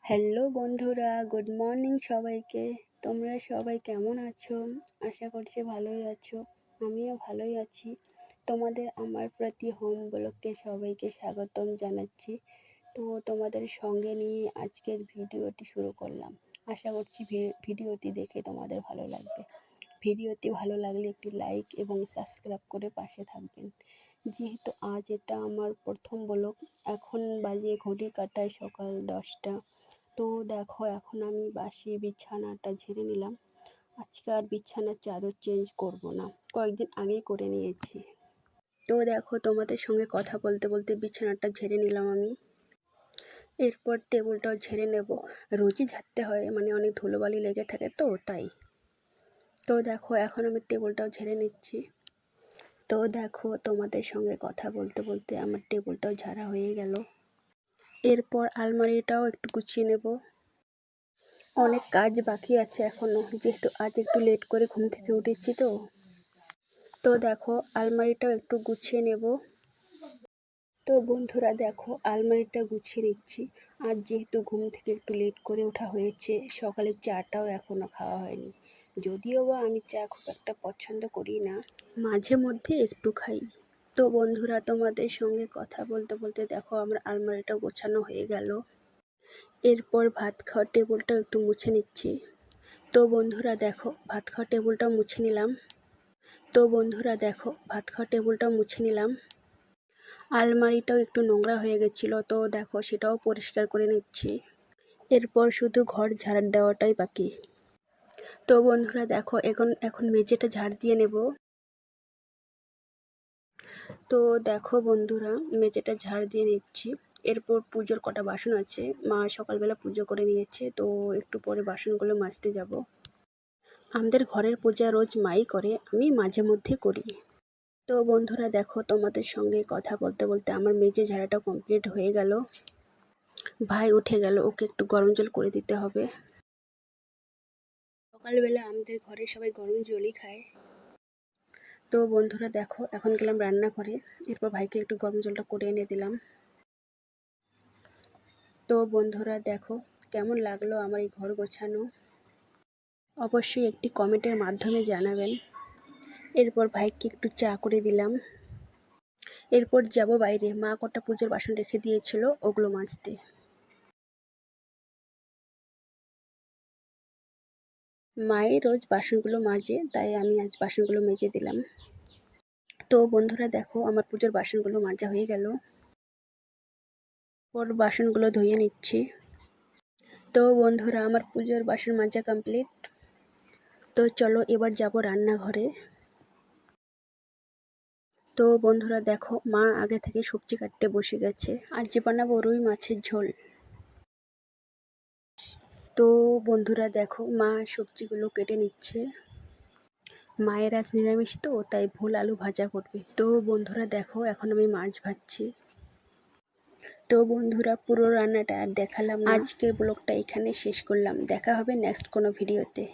Hello বন্ধুরা, good morning সবাইকে। তোমরা সবাই কেমন আছো? আশা করছি ভালোই আছো। আমিও ভালোই আছি। তোমাদের আমার প্রতি হোম ব্লগে সবাইকে স্বাগতম জানাচ্ছি। তো তোমাদের সঙ্গে নিয়ে আজকের ভিডিওটি শুরু করলাম। আশা করছি ভিডিওটি দেখে তোমাদের ভালো লাগবে। ভিডিওটি ভালো লাগলে একটি লাইক এবং সাবস্ক্রাইব করে পাশে থাকবেন। যেহেতু আজ এটা আমার প্রথম ব্লগ, এখন বাজে ঘড়ি কাটায় সকাল 10টা। তো দেখো, এখন আমি বাসি বিছানাটা ঝেড়ে নিলাম। আজকে আর বিছানার চাদর চেঞ্জ করব না, কয়েকদিন আগেই করে নিয়েছি। তো দেখো, তোমাদের সঙ্গে কথা বলতে বলতে বিছানাটা ঝেড়ে নিলাম আমি। এরপর টেবিলটাও ঝেড়ে নেব। রোজই ঝাড়তে হয়, মানে অনেক ধুলোবালি লেগে থাকে তো তাই। তো দেখো, এখন আমি টেবিলটাও ঝেড়ে নিচ্ছি। তো দেখো, তোমাদের সঙ্গে কথা বলতে বলতে আমার টেবিলটাও ঝাড়া হয়ে গেল। এরপর আলমারিটাও একটু গুছিয়ে নেব। অনেক কাজ বাকি আছে এখনো, যেহেতু আজ একটু লেট করে ঘুম থেকে উঠেছি তো দেখো, আলমারিটাও একটু গুছিয়ে নেব। তো বন্ধুরা দেখো, আলমারিটা গুছিয়ে নিচ্ছি। আজ যেহেতু ঘুম থেকে একটু লেট করে ওঠা হয়েছে, সকালে চাটাও এখনো খাওয়া হয়নি। যদিও বা আমি চা খুব একটা পছন্দ করি না, মাঝে মধ্যে একটু খাই। তো বন্ধুরা, তোমাদের সঙ্গে কথা বলতে বলতে দেখো, আমার আলমারিটা গোছানো হয়ে গেল। এরপর ভাত খাওয়ার টেবিলটাও একটু মুছে নিচ্ছি। তো বন্ধুরা দেখো, ভাত খাওয়ার টেবিলটাও মুছে নিলাম। আলমারিটাও একটু নোংরা হয়ে গেছিলো, তো দেখো সেটাও পরিষ্কার করে নিচ্ছি। এরপর শুধু ঘর ঝাড় দেওয়াটাই বাকি। তো বন্ধুরা দেখো, এখন মেঝেটা ঝাড় দিয়ে নেব। তো দেখো বন্ধুরা, মেঝেটা ঝাড় দিয়ে নিচ্ছি। এরপর পুজোর কটা বাসন আছে, মা সকালবেলা পুজো করে নিয়েছে, তো একটু পরে বাসনগুলো মাজতে যাব। আমাদের ঘরের পূজা রোজ মাই করে, আমি মাঝে মধ্যে করি। তো বন্ধুরা দেখো, তোমাদের সঙ্গে কথা বলতে বলতে আমার মেঝে ঝাড়াটা কমপ্লিট হয়ে গেল। ভাই উঠে গেল, ওকে একটু গরম জল করে দিতে হবে। সকালবেলা আমাদের ঘরে সবাই গরম জলই খায়। তো বন্ধুরা দেখো, এখন গেলাম রান্নাঘরে। এরপর ভাইকে একটু গরম জলটা করে এনে দিলাম। তো বন্ধুরা দেখো, কেমন লাগলো আমার এই ঘর গোছানো, অবশ্যই একটি কমেন্টের মাধ্যমে জানাবেন। এরপর ভাইকে একটু চা করে দিলাম। এরপর যাব বাইরে, মা কটা পুজোর বাসন রেখে দিয়েছিল, ওগুলো মাজতে। মায়ের রোজ বাসনগুলো মাজে, তাই আমি আজ বাসনগুলো মেজে দিলাম। তো বন্ধুরা দেখো, আমার পুজোর বাসনগুলো মাজা হয়ে গেল। ওর বাসনগুলো ধুয়ে নিচ্ছি। তো বন্ধুরা, আমার পুজোর বাসন মাজা কমপ্লিট। তো চলো এবার যাব রান্নাঘরে। তো বন্ধুরা দেখো, মা আগে থেকে সবজি কাটতে বসে গেছে। আজ বানাবো রুই মাছের ঝোল। তো বন্ধুরা দেখো, মা সবজিগুলো কেটে নিচ্ছে। মায়ের আজ নিরামিষ, তো তাই ভোল আলু ভাজা করবে। তো বন্ধুরা দেখো, এখন আমি মাছ ভাজছি। তো বন্ধুরা, পুরো রান্নাটা আর দেখালাম না, আজকের ব্লগটা এখানে শেষ করলাম। দেখা হবে নেক্সট কোনো ভিডিওতে।